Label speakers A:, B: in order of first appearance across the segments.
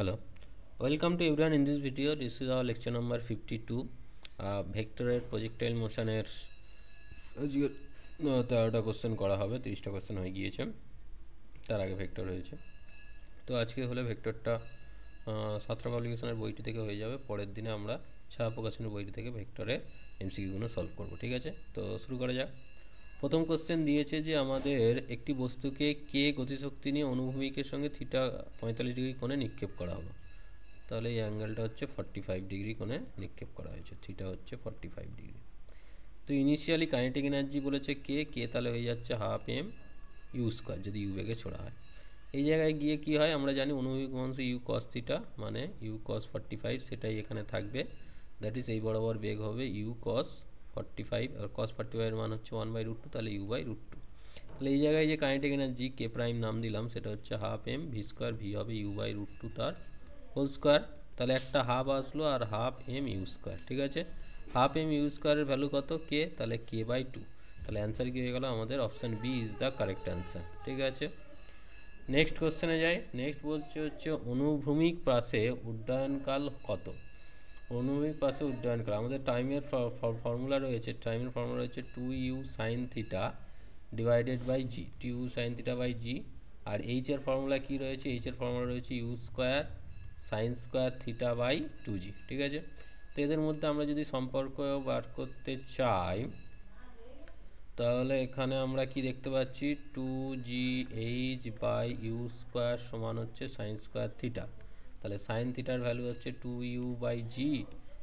A: Hello, welcome to everyone. In this video, this is our lecture number 52, ভেক্টরের projectile মোশনের আজকে 13টা question করা হবে। 30টা question হয়ে গিয়েছে, তার আগে ভেক্টর হয়েছে। তো আজকে হলে ভেক্টরটা সাতটা পাবলিকেশনের বইটি থেকে হয়ে যাবে। পরের দিনে আমরা ছায়া প্রকাশনের বইটি থেকে ভেক্টরের এমসিকিউগুলো সলভ করব। ঠিক আছে, তো শুরু করা যাক। প্রথম কোশ্চেন দিয়েছে যে আমাদের একটি বস্তুকে কে গতিশক্তি নিয়ে অনুভূমিকের সঙ্গে থিটা 45 ডিগ্রি কোণে নিক্ষেপ করা হলো। তাহলে এই অ্যাঙ্গেলটা হচ্ছে 45 ডিগ্রি কোণে নিক্ষেপ করা হয়েছে, থিটা হচ্ছে 45 ডিগ্রি। তো ইনিশিয়ালি কাইনেটিক এনার্জি বলেছে কে তাহলে হয়ে যাচ্ছে হাফ এম ইউ স্কোয়ার যদি ইউ বেগে ছোড়া হয়। এই জায়গায় গিয়ে কি হয় আমরা জানি অনুভূমিক অংশ ইউ কস থিটা মানে ইউ কস 45, সেটাই এখানে থাকবে। দ্যাট ইজ এই বরাবর বেগ হবে ইউ কস 45, আর কস 45 এর মান হচ্ছে 1/√2, তাহলে ইউ বাই √2। তাহলে এই জায়গায় যে কাইনেটিক এনার্জি কে প্রাইম নাম দিলাম সেটা হচ্ছে half m v square, v হবে ইউ বাই √2 তার হোল স্কোয়ার। তাহলে একটা হাফ আসলো আর হাফ এম ইউ স্কোয়ার। ঠিক আছে, হাফ এম ইউ স্কোয়ারের ভ্যালু কত কে, তাহলে কে বাই 2। তাহলে অ্যান্সার কী হয়ে গেল আমাদের option B is the correct answer. ঠিক আছে, নেক্সট কোশ্চেনে যাই। নেক্সট বলছে হচ্ছে অনুভূমিক পাশে উড্ডয়নকাল কত। অনুভূমিক পাশে উড্ডয়নকাল আমাদের টাইমের ফর্মুলা রয়েছে, two u sine theta divided by g, two u sine theta by g. আর এইচের ফর্মুলা কী রয়েছে, এইচের ফর্মুলা রয়েছে u square sine square theta by 2g। ঠিক আছে, তো এদের মধ্যে আমরা যদি সম্পর্ক বার করতে চাই তাহলে এখানে আমরা কি দেখতে পাচ্ছি, 2gh বাই ইউ স্কোয়ার সমান হচ্ছে সাইন স্কোয়ার থিটা। তাহলে সাইন থিটার ভ্যালু হচ্ছে 2u বাই জি,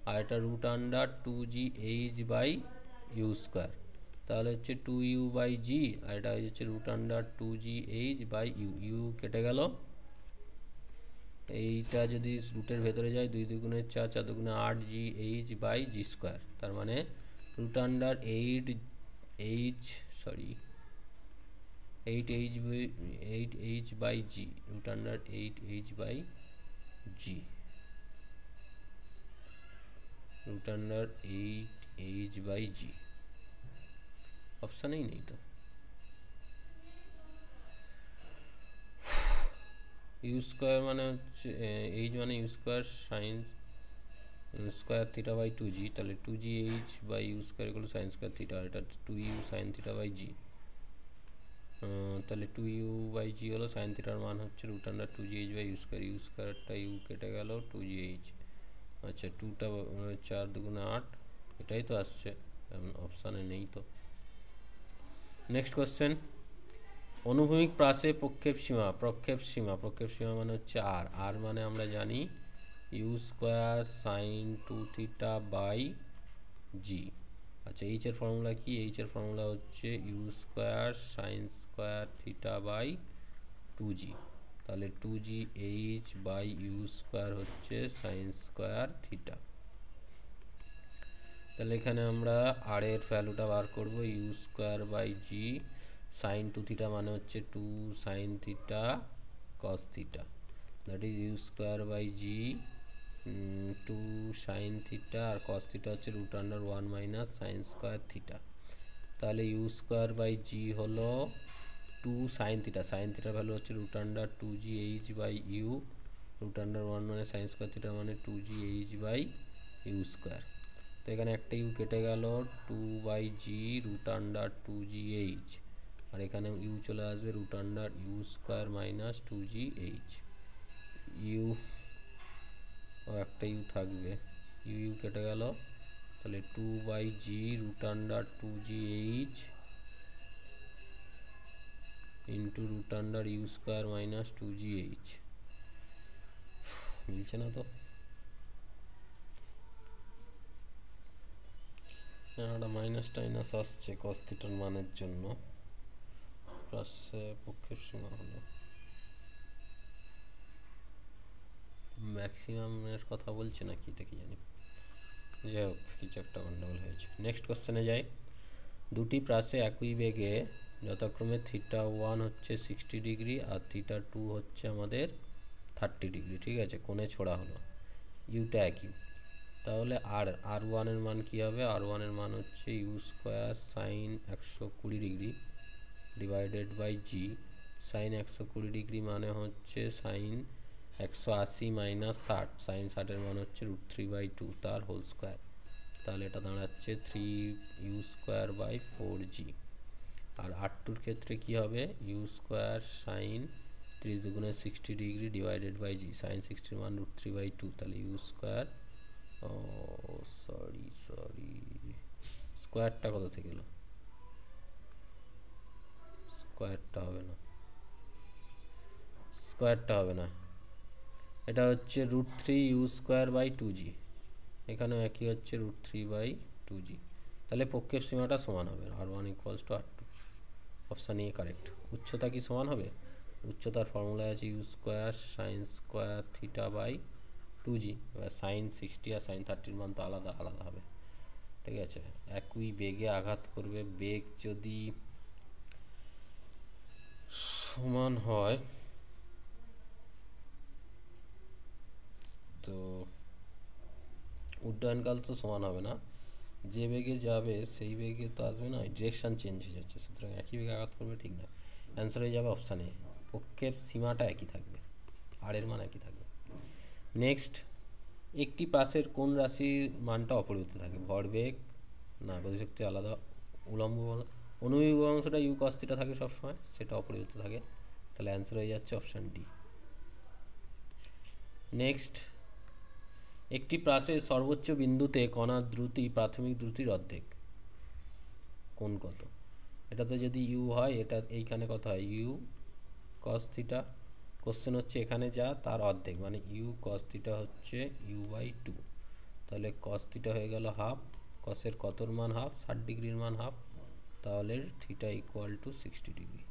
A: আর এটা √2gh বাই ইউ স্কোয়ার। তাহলে হচ্ছে 2u বাই জি, আর এটা হচ্ছে √2gh বাই ইউ। ইউ কেটে গেল, এইটা যদি রুটের ভেতরে যায় 2 2 4, 4 2 8gh বাই জি স্কোয়ার। তার মানে √8h by g, √8h by g, √8h by g. অপশানেই নেই তো। ইউ স্কোয়ার মানে হচ্ছে এইচ মানে u square sine square theta by 2g, তাহলে 2gh বাই ইউ স্কোয়ার এগুলো সাইন স্কোয়ার থিটা, আর এটা 2u সাইন থিটা বাই জি। তাহলে 2u বাই জি হলো সাইন থিটার মান হচ্ছে √2gh by u square. U স্কোয়ারটা ইউ কেটে গেল 2gh। আচ্ছা, 2টা 4 2 8, এটাই তো আসছে, অপশানে নেই তো। নেক্সট কোশ্চেন, অনুভূমিক পাশে প্রক্ষেপ সীমা মানে হচ্ছে আর মানে আমরা জানি u square sine 2 theta by g. আচ্ছা, এইচের ফর্মুলা কি, এইচের ফর্মুলা হচ্ছে u square sine square theta by 2g। তাহলে 2gh বাই ইউ স্কোয়ার হচ্ছে সাইন স্কোয়ার থিটা। তাহলে এখানে আমরা আর এর ভ্যালুটা বার করব, u square by g sine 2 theta মানে হচ্ছে 2 sine theta cos theta, that is u square by g 2 sine theta, আর কস থিটা হচ্ছে √1 মাইনাস সাইন স্কোয়ার থিটা। তাহলে ইউ স্কোয়ার বাই জি হলো 2 সাইন থিটার ভ্যালু হচ্ছে √2gh বাই ইউ, √1 মানে sign square theta মানে 2gh বাই ইউ স্কোয়ার। তো এখানে একটা ইউ কেটে গেল, 2 বাই জি √2gh, আর এখানে ইউ চলে আসবে √ইউ স্কোয়ার মাইনাস 2gh। ইউ ও একটা ইউ থাকবে, ইউ কেটে গেল, তাহলে 2 by g √2gh into u square minus 2gh। মিলছে না তো, একটা মাইনাস টাইনাস আসছে কস থিটার মানের জন্য। পাশে প্রক্ষেপ সীমা হলো ম্যাক্সিমামের কথা বলছে না কি, কি জানি, যাই হোক কিছু একটা গন্ডগোল হয়েছে। নেক্সট কোশ্চেনে যাই। দুটি প্রাসে একই বেগে যথাক্রমে θ1 হচ্ছে 60 ডিগ্রি আর θ2 হচ্ছে আমাদের 30 ডিগ্রি। ঠিক আছে, কোণে ছোড়া হলো, ইউটা একই। তাহলে আর ওয়ানের মান কী হবে, আর ওয়ানের মান হচ্ছে u square sine 120 degree divided by g. Sine 120 degree মানে হচ্ছে সাইন 180 মাইনাস 60, সাইন 60-এর মান হচ্ছে √3/2 তার হোল স্কোয়ার, তাহলে এটা দাঁড়াচ্ছে 3u²/4g। আর R2-র ক্ষেত্রে কি হবে, u² সাইন 30 দুগুণে 60 degree divided by g, sine 60-এর মান √3/2, তাহলে u², সরি স্কোয়ারটা কত থেকে গেল, স্কোয়ারটা হবে না, এটা হচ্ছে √3u²/2g, এখানেও একই হচ্ছে √3/2g, তাহলে প্রক্ষেপ সীমাটা সমান হবে r1 = r2, option A correct. উচ্চতা কি সমান হবে, উচ্চতার ফর্মুলা আছে u² sin²θ/2g, এবার সাইন 60 আর সাইন 30-র মান তো আলাদা আলাদা হবে, ঠিক আছে। একই বেগে আঘাত করবে, বেগ যদি সমান হয় তো উড্ডয়নকাল তো সমান হবে না, যে বেগে যাবে সেই বেগে তো আসবে না, ডিরেকশান চেঞ্জ হয়ে যাচ্ছে, সুতরাং একই বেগে আঘাত করবে, ঠিক না। অ্যান্সার হয়ে যাবে অপশান এ, প্রক্ষেপ সীমাটা একই থাকবে, আর এর মান একই থাকবে। নেক্সট, একটি পাশের কোন রাশির মানটা অপরিবর্তিত থাকে, ভরবেগ না, গতিশক্তি আলাদা, উলম্ব অনুভূমিক অংশটা ইউ কস থিটা থাকে সবসময়, সেটা অপরিবর্তিত থাকে, তাহলে অ্যান্সার হয়ে যাচ্ছে অপশান ডি। নেক্সট, একটি প্রাসের সর্বোচ্চ বিন্দুতে কণার দ্রুতি প্রাথমিক দ্রুতির অর্ধেক, কোন কত, এটাতে যদি ইউ হয়, এটা এইখানে কত হয়, ইউ কস থিটা, কোশ্চেন হচ্ছে এখানে যা তার অর্ধেক, মানে ইউ কস থিটা হচ্ছে u/2, তাহলে কস থিটা হয়ে গেল হাফ, কসের কতর মান হাফ, 60 ডিগ্রির মান হাফ, তাহলে থিটা = 60 ডিগ্রি,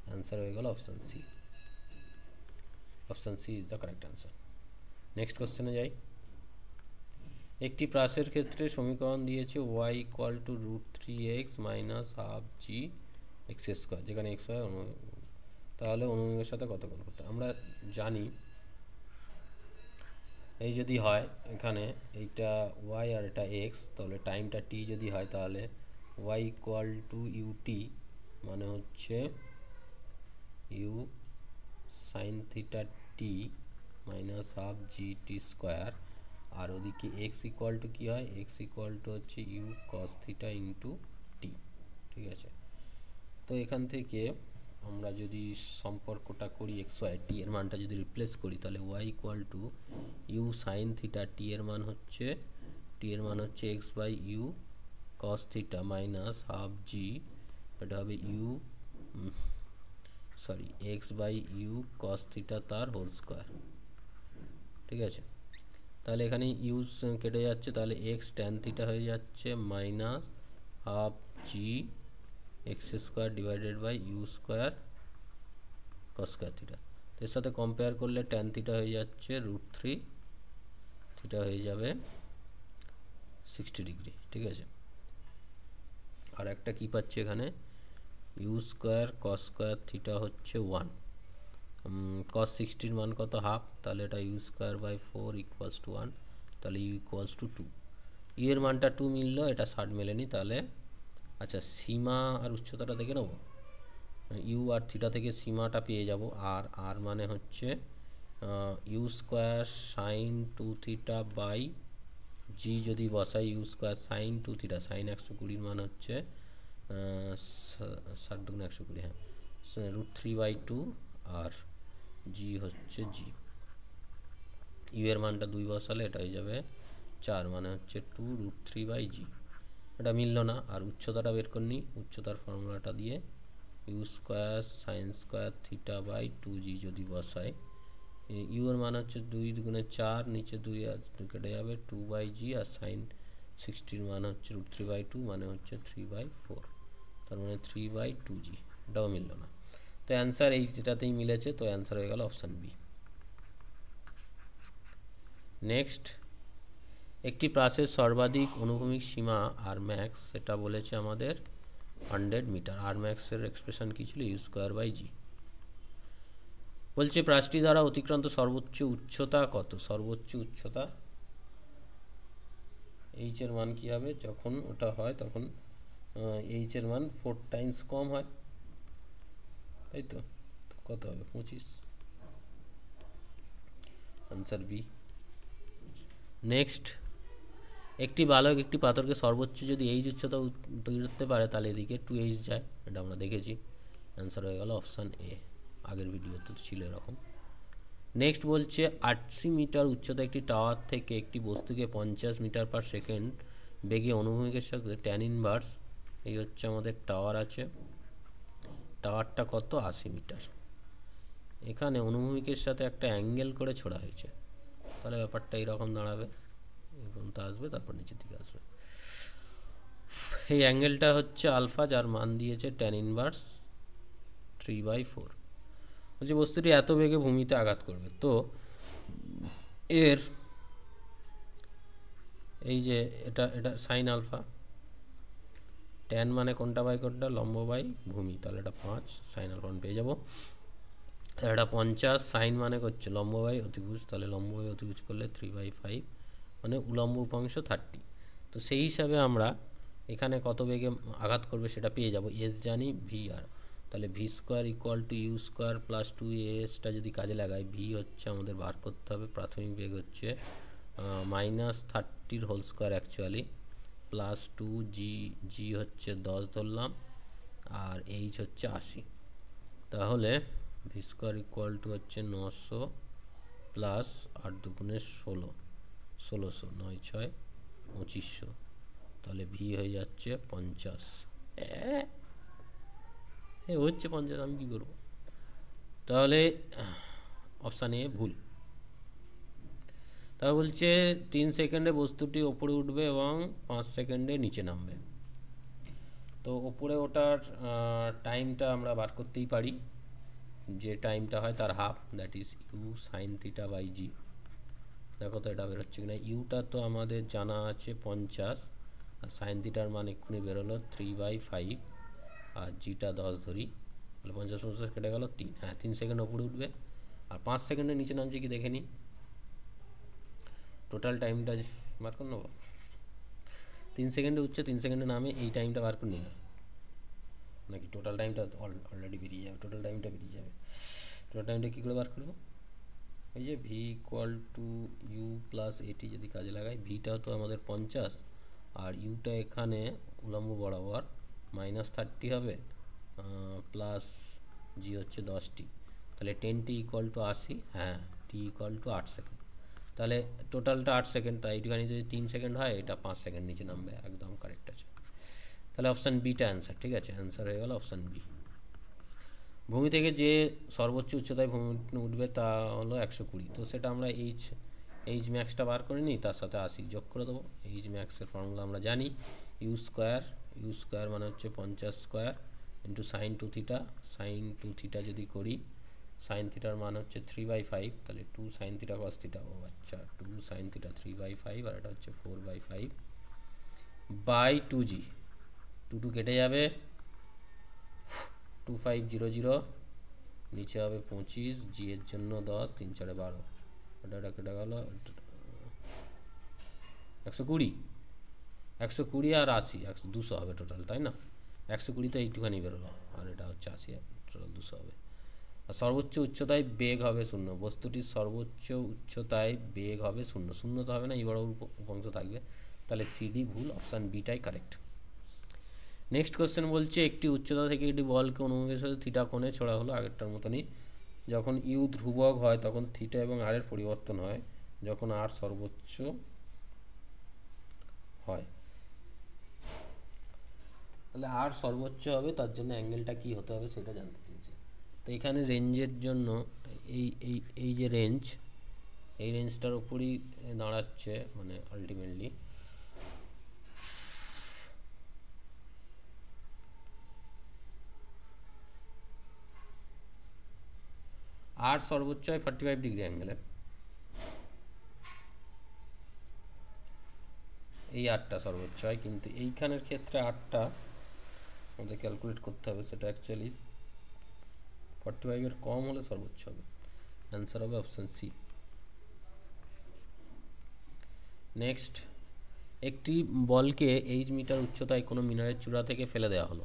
A: অ্যান্সার হয়ে গেল option C. Option C is the correct answer. Next কোশ্চেনে যাই। একটি প্রাসের ক্ষেত্রে সমীকরণ দিয়েছে y = √3x - ½ g(x²), যেখানে x হয় তাহলে অনুভূমিকের সাথে কত কোণ করতে, আমরা জানি এই যদি হয় এখানে এইটা y আর এটা x, তাহলে টাইমটা t যদি হয়, তাহলে y = ut, মানে হচ্ছে u sin θ t -½ gt², আর ওদিকে x = কি হয়, x = হচ্ছে u cos θ × t, ঠিক আছে। তো এখান থেকে আমরা যদি সম্পর্কটা করি xy, t এর মানটা যদি রিপ্লেস করি, তাহলে y = u sin θ, t এর মান হচ্ছে x/u cos θ -½ g, এটা হবে x/u cos θ তার হোল স্কোয়ার, ঠিক আছে। তাহলে এখানে ইউ কেটে যাচ্ছে, তাহলে x tan θ হয়ে যাচ্ছে -½ g(x² divided by u² cos²θ, এর সাথে কম্পেয়ার করলে tan θ হয়ে যাচ্ছে √3, θ হয়ে যাবে 60 ডিগ্রি, ঠিক আছে। আর একটা কি পাচ্ছি এখানে, u² cos²θ হচ্ছে 1, cos 60-র মান কত, হাফ, তাহলে এটা u²/4 = 1, তাহলে u = 2, ইউ এর মানটা 2 মিললো, এটা 60 মেলেনি, তাহলে আচ্ছা সীমা আর উচ্চতাটা দেখে নেব, ইউ আর থিটা থেকে সীমাটা পেয়ে যাব, আর মানে হচ্ছে u² sin 2θ/g, যদি বসাই u² sin 2θ, sin 120-র মান হচ্ছে 60 × 120, হ্যাঁ, √3/2, আর জি হচ্ছে জি, ইউ এর মানটা 2 বসালে এটা হয়ে যাবে 4, মানে হচ্ছে 2√3/g, এটা মিলল না। আর উচ্চতাটা বের করে নিই, উচ্চতার ফর্মুলাটা দিয়ে u² sin² θ/2g যদি বসাই, ইউ এর মান হচ্ছে 2 × 4, নিচে 2 আর 2 কেটে যাবে, 2/g, আর sin 60-র মান হচ্ছে √3/2, মানে হচ্ছে 3/4, তার মানে 3/2g, এটাও মিলল না। তো অ্যান্সার এইটাতেই মিলেছে, তো অ্যান্সার হয়ে গেল অপশান বি। নেক্সট, একটি প্রাসের সর্বাধিক অনুভূমিক সীমা আর ম্যাক্স, সেটা বলেছে আমাদের 100 মিটার, আর ম্যাক্সের এক্সপ্রেশন কী ছিল, u²/g। বলছে প্রাসটি দ্বারা অতিক্রান্ত সর্বোচ্চ উচ্চতা কত, সর্বোচ্চ উচ্চতা এইচ এর মান কী হবে, যখন ওটা হয় তখন এইচ এর মান 4 টাইমস কম হয়, তাই তো, কত হবে, 25, আনসার বি। নেক্সট, একটি বালক একটি পাথরকে সর্বোচ্চ যদি এইচ উচ্চতা তৈরি করতে পারে তাহলে এদিকে 2h যায়, এটা আমরা দেখেছি। অ্যান্সার হয়ে গেল অপশান এ, আগের ভিডিওতে ছিল এরকম। নেক্সট বলছে 80 মিটার উচ্চতা একটি টাওয়ার থেকে একটি বস্তুকে 50 মিটার পার সেকেন্ড বেগে অনুভূমিকের সাথে ট্যান ইনভার্স, এই হচ্ছে আমাদের টাওয়ার আছে, টাওয়ারটা কত 80 মিটার, এখানে অনুভূমিকের সাথে একটা অ্যাঙ্গেল করে ছোড়া হয়েছে, তাহলে ব্যাপারটা এইরকম দাঁড়াবে, এরকম আসবে তারপর নিচের দিকে আসবে। এই অ্যাঙ্গেলটা হচ্ছে আলফা, যার মান দিয়েছে ট্যান ইনভার্স 3/4। বলছে বস্তুটি এত বেগে ভূমিতে আঘাত করবে, তো এর এই যে এটা এটা সাইন আলফা, ট্যান মানে কোনটা বাই কোনটা, লম্ব বাই ভূমি, তাহলে এটা 5 সাইন আলফা পেয়ে যাবো। এটা 50, সাইন মানে হচ্ছে লম্ব বাই অতিভুজ, তাহলে লম্ব বাই অতিভুজ করলে 3/5 মানে উলম্ব উপাংশ 30। তো সেই হিসাবে আমরা এখানে কত বেগে আঘাত করবে সেটা পেয়ে যাব, এস জানি, ভি আর, তাহলে v square equal to u square plus 2 যদি কাজে লাগাই, ভি হচ্ছে আমাদের বার করতে হবে, প্রাথমিক বেগ হচ্ছে -30 whole square actually, plus 2g, জি হচ্ছে 10 ধরলাম, আর এইচ হচ্ছে 80, তাহলে ভি স্কোয়ার ইকুয়াল টু হচ্ছে 900 প্লাস 8 দুগুণে 16, 1600, 9 6 2500, তাহলে ভি হয়ে যাচ্ছে 50। হচ্ছে 50, আমি কী করবো, তাহলে অপশান এ ভুল। তা বলছে 3 সেকেন্ডে বস্তুটি ওপরে উঠবে এবং 5 সেকেন্ডে নিচে নামবে। তো ওপরে ওঠার টাইমটা আমরা বার করতেই পারি, যে টাইমটা হয় তার half, that is u sine theta by g. দেখো তো এটা বেরোচ্ছে কিনা, ইউটা তো আমাদের জানা আছে 50, আর সাইন থিটার মান এক্ষুনি বেরোলো 3/5, আর জিটা 10 ধরি, তাহলে 50 কেটে গেল 3, হ্যাঁ 3 সেকেন্ড ওপরে উঠবে, আর 5 সেকেন্ডের নিচে নামছে কি দেখে নিই, টোটাল টাইমটা বার করে নেবো। 3 সেকেন্ডে উঠছে, 3 সেকেন্ডে নামে, এই টাইমটা বার করে নিই না নাকি, টোটাল টাইমটা অলরেডি বেরিয়ে যাবে, টোটাল টাইমটা বেরিয়ে যাবে। টোটাল টাইমটা কী করে বার করবো, এই যে v equal to u plus a t যদি কাজে লাগাই, ভিটা তো আমাদের 50, আর ইউটা এখানে উলম্ব বরাবর -30 হবে, প্লাস জি হচ্ছে 10টি, তাহলে 10t ইকুয়াল টু 80, হ্যাঁ টি ইকুয়াল টু 8 সেকেন্ড, তাহলে টোটালটা 8 সেকেন্ড, তাই এইটুখানি যদি 3 সেকেন্ড হয়, এটা 5 সেকেন্ড নিচে নামবে, একদম কারেক্ট আছে। তাহলে অপশান বিটা অ্যান্সার, ঠিক আছে, অ্যান্সার হয়ে গেল অপশান বি। ভূমি থেকে যে সর্বোচ্চ উচ্চতায় ভূমি উঠবে তা হলো 120, তো সেটা আমরা এইচ ম্যাক্সটা বার করে নিই, তার সাথে 80 যোগ করে দেবো। এইচ ম্যাক্সের ফর্মুলা আমরা জানি, ইউ স্কোয়ার মানে হচ্ছে 50 square into sine 2 theta, sine 2 theta যদি করি, সাইন থিটার মান হচ্ছে 3/5, তাহলে 2 সাইন থিটা কস থিটা, ও আচ্ছা 2 সাইন থিটা 3/5, আর এটা হচ্ছে 4/5 বাই 2g, 2 কেটে যাবে, 2500, নিচে হবে 25, জি এর জন্য 10, 3 4 12, এটা কেটে গেল 120, 120 আর 80, 200 হবে টোটাল, তাই না, 120 তো এইটুখানি বেরোলো, আর এটা হচ্ছে 80, টোটাল 200 হবে। আর সর্বোচ্চ উচ্চতায় বেগ হবে 0, বস্তুটির সর্বোচ্চ উচ্চতায় বেগ হবে 0, 0 তো হবে না, এই বড় উপাংশ থাকবে, তাহলে সিডি ভুল, অপশান বিটাই কারেক্ট। নেক্সট কোশ্চেন বলছে একটি উচ্চতা থেকে একটি বলকে অনুভূমিকের সাথে থিটা কোণে ছোড়া হলো, আগেরটার মতনই, যখন ইউ ধ্রুবক হয় তখন থিটা এবং আর এর পরিবর্তন হয়, যখন আর সর্বোচ্চ হয়, তাহলে আর সর্বোচ্চ হবে, তার জন্য অ্যাঙ্গেলটা কি হতে হবে সেটা জানতে চেয়েছে। তো এখানে রেঞ্জের জন্য এই যে রেঞ্জ, এই রেঞ্জটার উপরই দাঁড়াচ্ছে, মানে আলটিমেটলি আর সর্বোচ্চ হয় 45 ডিগ্রি অ্যাঙ্গেলের, এই আরটা সর্বোচ্চ হয়, কিন্তু এইখানের ক্ষেত্রে আরটা আমাদের ক্যালকুলেট করতে হবে, সেটা অ্যাকচুয়ালি 45-এর কম হলে সর্বোচ্চ হবে, অ্যান্সার হবে অপশান সি। নেক্সট, একটি বলকে এইচ মিটার উচ্চতায় কোনো মিনারের চূড়া থেকে ফেলে দেওয়া হলো,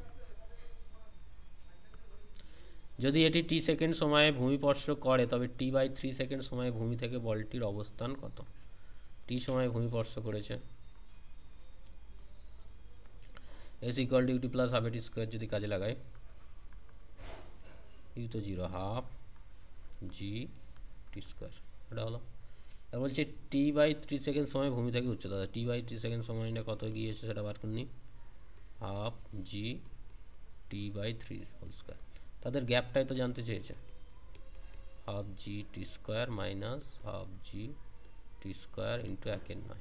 A: যদি এটি টি সেকেন্ড সময়ে ভূমিস্পর্শ করে তবে টি/3 সেকেন্ড সময়ে ভূমি থেকে বলটির অবস্থান কত? টি সময়ে ভূমিস্পর্শ করেছে, s equal to u t plus half a t square যদি কাজে লাগায়, ইউ তো 0, হাফ জি টি স্কোয়ার, এটা হলো। আর বলছে টি/3 সেকেন্ড সময় ভূমি থেকে উচ্চতা, টি/3 সেকেন্ড সময়টা কত গিয়েছে সেটা বার করে নিই, half g t whole square. তাদের গ্যাপটাই তো জানতে চেয়েছে, half g t square minus half g t square into 1/9,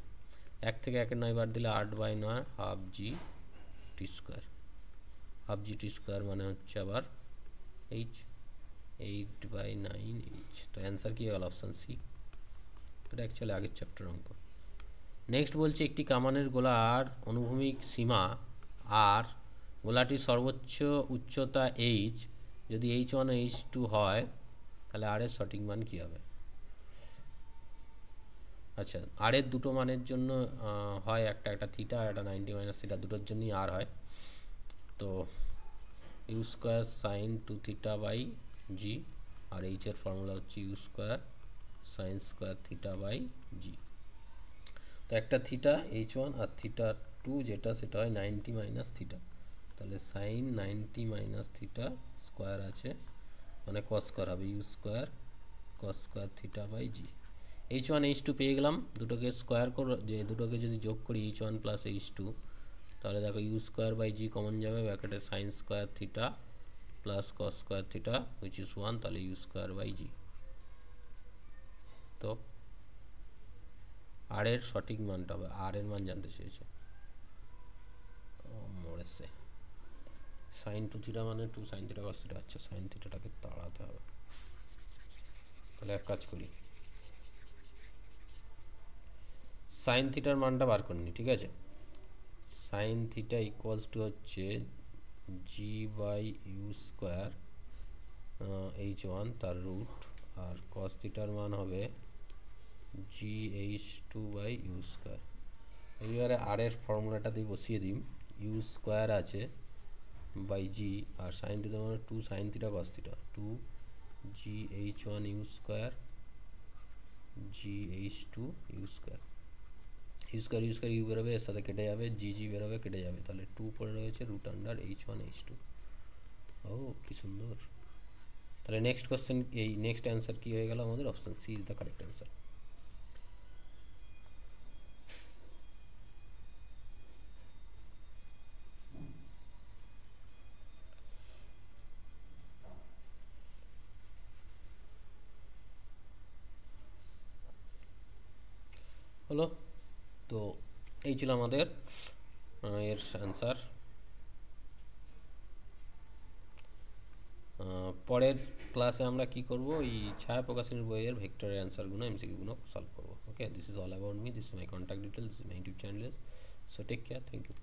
A: 1 থেকে 1/9 বাদ দিলে 8/9 half g t square. Half g t square মানে হচ্ছে আবার এইচ, 8/9 এইচ। তো অ্যান্সার কী হলো? Option C. এটা অ্যাকচুয়ালি আগের চ্যাপ্টার অঙ্ক। নেক্সট বলছে একটি কামানের গোলার অনুভূমিক সীমা আর, গোলাটির সর্বোচ্চ উচ্চতা এইচ, যদি H1 ও H2 হয় তাহলে আর এর সঠিক মান কী হবে? আচ্ছা, আর এর দুটো মানের জন্য হয়, একটা থিটা আর একটা 90 - থিটা, দুটোর জন্যই আর হয়। তো u square sine 2 theta by g, আর এইচের ফর্মুলা হচ্ছে u square sine square theta by g. তো একটা থিটা H1 আর থিটা 2 যেটা, সেটা হয় 90 - থিটা, তাহলে সাইন 90 - থিটা স্কোয়ার আছে, মানে কস স্কোয়ার হবে, u square cos square theta by g. H1 H2 পেয়ে গেলাম, দুটোকে স্কোয়ার করে, যে দুটোকে যদি যোগ করি H1 প্লাস H2, তাহলে দেখো u square by g common যাবে, ব্র্যাকেটে sine square theta plus cos square theta which is 1, তাহলে ইউ স্কোয়ার বাই জি। তো আর এর সঠিক মানটা হবে, আর এর মান জানতে চেয়েছে, মরেছে। সাইন 2 থিটা মানে 2 সাইন থিটা কস থিটা, আচ্ছা সাইন থিটাটাকে তাড়াতে হবে, তাহলে এক কাজ করি, সাইন থিটার মানটা বার করে নিই, ঠিক আছে। সাইন থিটা ইকুয়ালস টু হচ্ছে জি বাই ইউ স্কোয়ার H1 তার রুট, আর কস থিটার মান হবে জি H2 বাই ইউ স্কোয়ার। এইবারে আর এর ফর্মুলাটা দিয়ে বসিয়ে দিই, ইউ স্কোয়ার আছে বাই জি, আর সাইন থিটা মানে 2 sine theta cos theta, 2 g H1 u square g H2 u square. U square u square u বেরোবে, এর সাথে কেটে যাবে, জি জি বেরোবে, কেটে যাবে, তাহলে 2 পড়ে রয়েছে রুট আন্ডার H1 H2। ও কি সুন্দর। তাহলে নেক্সট কোশ্চেন, এই নেক্সট অ্যান্সার কী হয়ে গেল আমাদের? Option C is the correct answer. হলো, তো এই ছিল আমাদের এর অ্যান্সার। পরের ক্লাসে আমরা কি করব, এই ছায়া প্রকাশনীর বইয়ের ভেক্টরের অ্যান্সারগুলো, এমসিকিউগুলো সলভ করবো। Okay, this is all about me, this is my contact details, this is my YouTube channel, so take care, thank you.